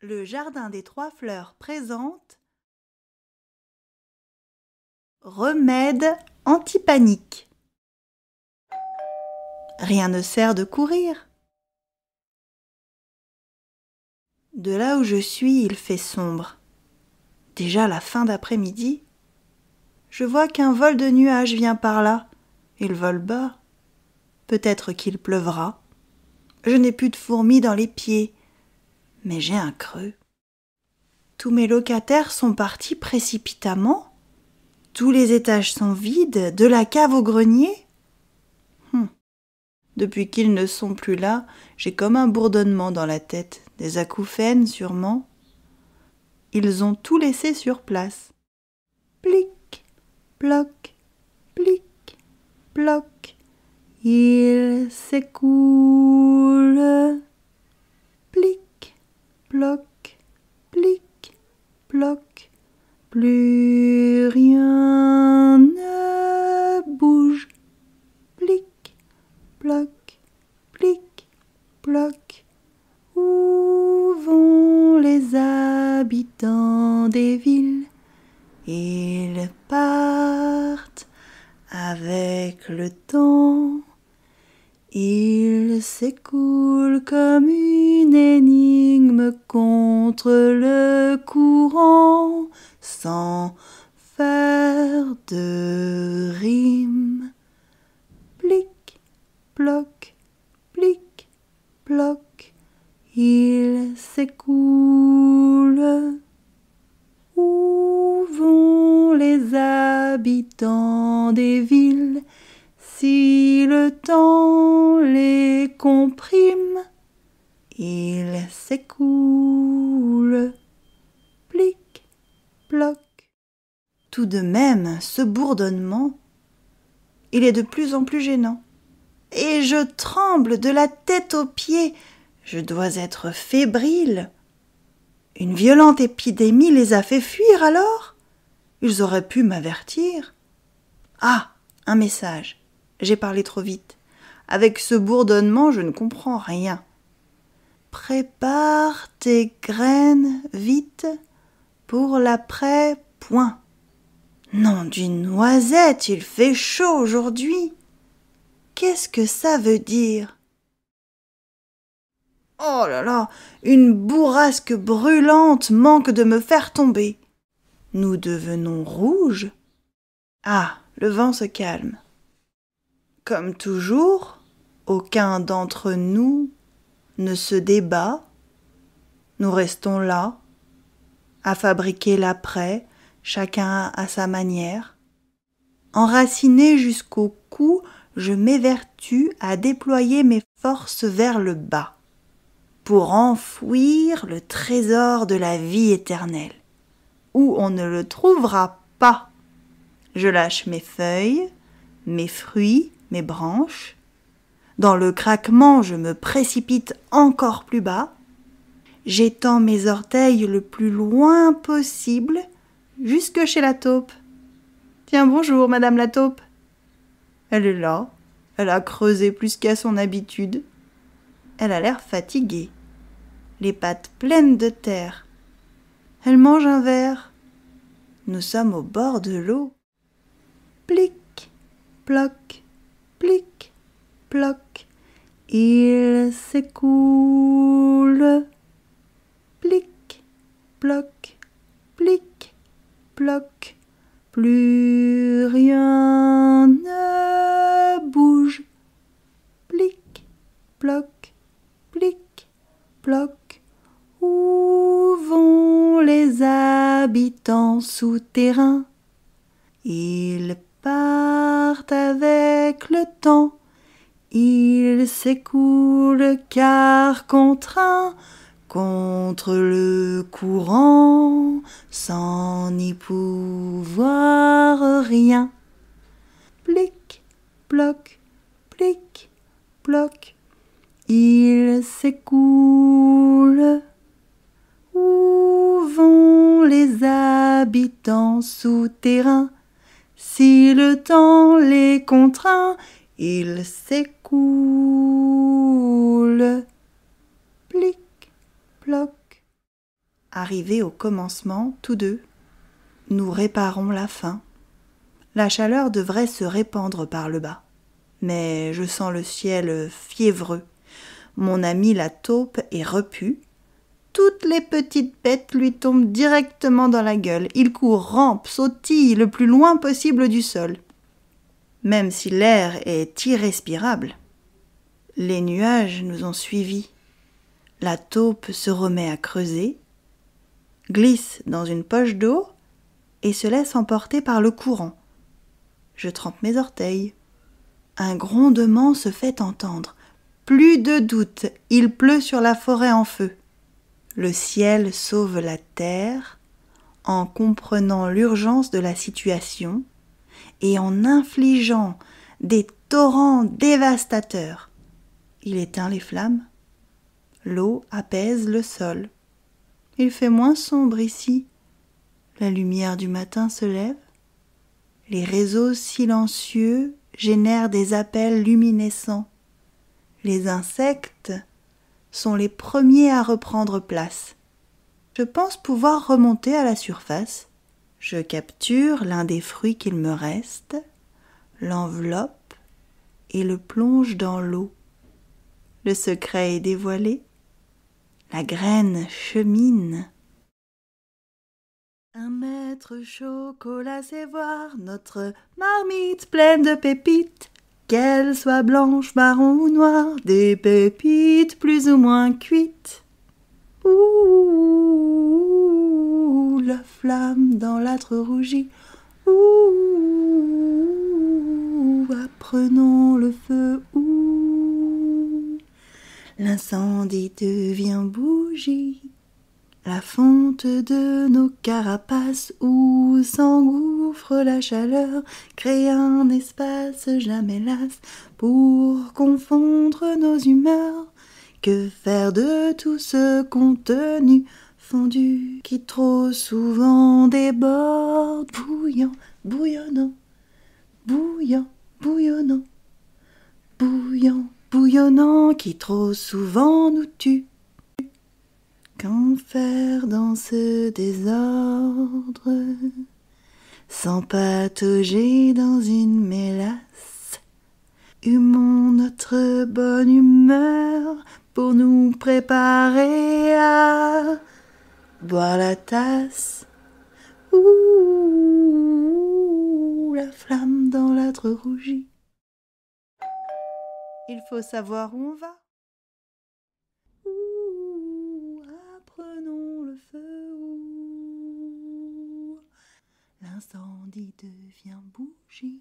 Le Jardin des Trois Fleurs présente remède anti-panique. Rien ne sert de courir. De là où je suis, il fait sombre. Déjà la fin d'après-midi. Je vois qu'un vol de nuages vient par là. Il vole bas. Peut-être qu'il pleuvra. Je n'ai plus de fourmis dans les pieds, mais j'ai un creux. Tous mes locataires sont partis précipitamment. Tous les étages sont vides, de la cave au grenier. Depuis qu'ils ne sont plus là, j'ai comme un bourdonnement dans la tête, des acouphènes sûrement. Ils ont tout laissé sur place. Plic, ploc, plic, ploc, il s'écoule. Plic, ploc, plic, ploc, plus rien ne bouge. Plic, ploc, plic, ploc. Où vont les habitants des villes? Ils partent avec le temps. Ils s'écoulent comme une énigme contre le courant, sans faire de rime. Plic, ploc, plic, ploc, ils s'écoulent. Où vont les habitants des villes si le temps les comprime? Ils s'écoulent. Plic, ploc. Tout de même, ce bourdonnement, il est de plus en plus gênant. Et je tremble de la tête aux pieds. Je dois être fébrile. Une violente épidémie les a fait fuir alors? Ils auraient pu m'avertir. Ah, un message. J'ai parlé trop vite. Avec ce bourdonnement, je ne comprends rien. Prépare tes graines vite pour l'après point. Nom d'une noisette, il fait chaud aujourd'hui. Qu'est-ce que ça veut dire? Oh là là, une bourrasque brûlante manque de me faire tomber. Nous devenons rouges. Ah, le vent se calme. Comme toujours, aucun d'entre nous ne se débat. Nous restons là, à fabriquer l'après, chacun à sa manière. Enraciné jusqu'au cou, je m'évertue à déployer mes forces vers le bas, pour enfouir le trésor de la vie éternelle, où on ne le trouvera pas. Je lâche mes feuilles, mes fruits, mes branches. Dans le craquement, je me précipite encore plus bas. J'étends mes orteils le plus loin possible, jusque chez la taupe. Tiens, bonjour, madame la taupe. Elle est là. Elle a creusé plus qu'à son habitude. Elle a l'air fatiguée, les pattes pleines de terre. Elle mange un verre. Nous sommes au bord de l'eau. Plic, ploc, plic, ploc, il s'écoule. Plic, ploc, plic, ploc, plus rien ne bouge. Plic, ploc, plic, ploc. Où vont les habitants souterrains? Ils partent avec le temps. Ils s'écoulent car contraints contre le courant, sans n'y pouvoir rien. Plic, ploc, plic, ploc, ils s'écoulent. Où vont les habitants souterrains? Si le temps les contraint, ils s'écoulent. Plic, ploc. Arrivés au commencement, tous deux, nous réparons la fin. La chaleur devrait se répandre par le bas. Mais je sens le ciel fiévreux. Mon ami la taupe est repu. Toutes les petites bêtes lui tombent directement dans la gueule. Il court, rampe, sautille le plus loin possible du sol. Même si l'air est irrespirable. Les nuages nous ont suivis. La taupe se remet à creuser, glisse dans une poche d'eau et se laisse emporter par le courant. Je trempe mes orteils. Un grondement se fait entendre. Plus de doute, il pleut sur la forêt en feu. Le ciel sauve la terre en comprenant l'urgence de la situation et en infligeant des torrents dévastateurs. Il éteint les flammes. L'eau apaise le sol. Il fait moins sombre ici. La lumière du matin se lève. Les réseaux silencieux génèrent des appels luminescents. Les insectes sont les premiers à reprendre place. Je pense pouvoir remonter à la surface. Je capture l'un des fruits qu'il me reste, l'enveloppe et le plonge dans l'eau. Le secret est dévoilé. La graine chemine. Un maître chocolat sait voir notre marmite pleine de pépites. Qu'elles soient blanches, marron ou noires, des pépites plus ou moins cuites. Ouh, la flamme dans l'âtre rougit. Ouh, apprenons le feu. Ouh, l'incendie devient bougie. La fonte de nos carapaces où s'engouffre la chaleur crée un espace jamais las pour confondre nos humeurs. Que faire de tout ce contenu fondu qui trop souvent déborde, bouillant, bouillonnant, bouillant, bouillonnant, bouillant, bouillonnant, qui trop souvent nous tue. Qu'en faire dans ce désordre, sans patauger dans une mélasse? Humons notre bonne humeur pour nous préparer à boire la tasse. Ouh, la flamme dans l'âtre rougit. Il faut savoir où on va. Prenons le feu où l'incendie devient bougie.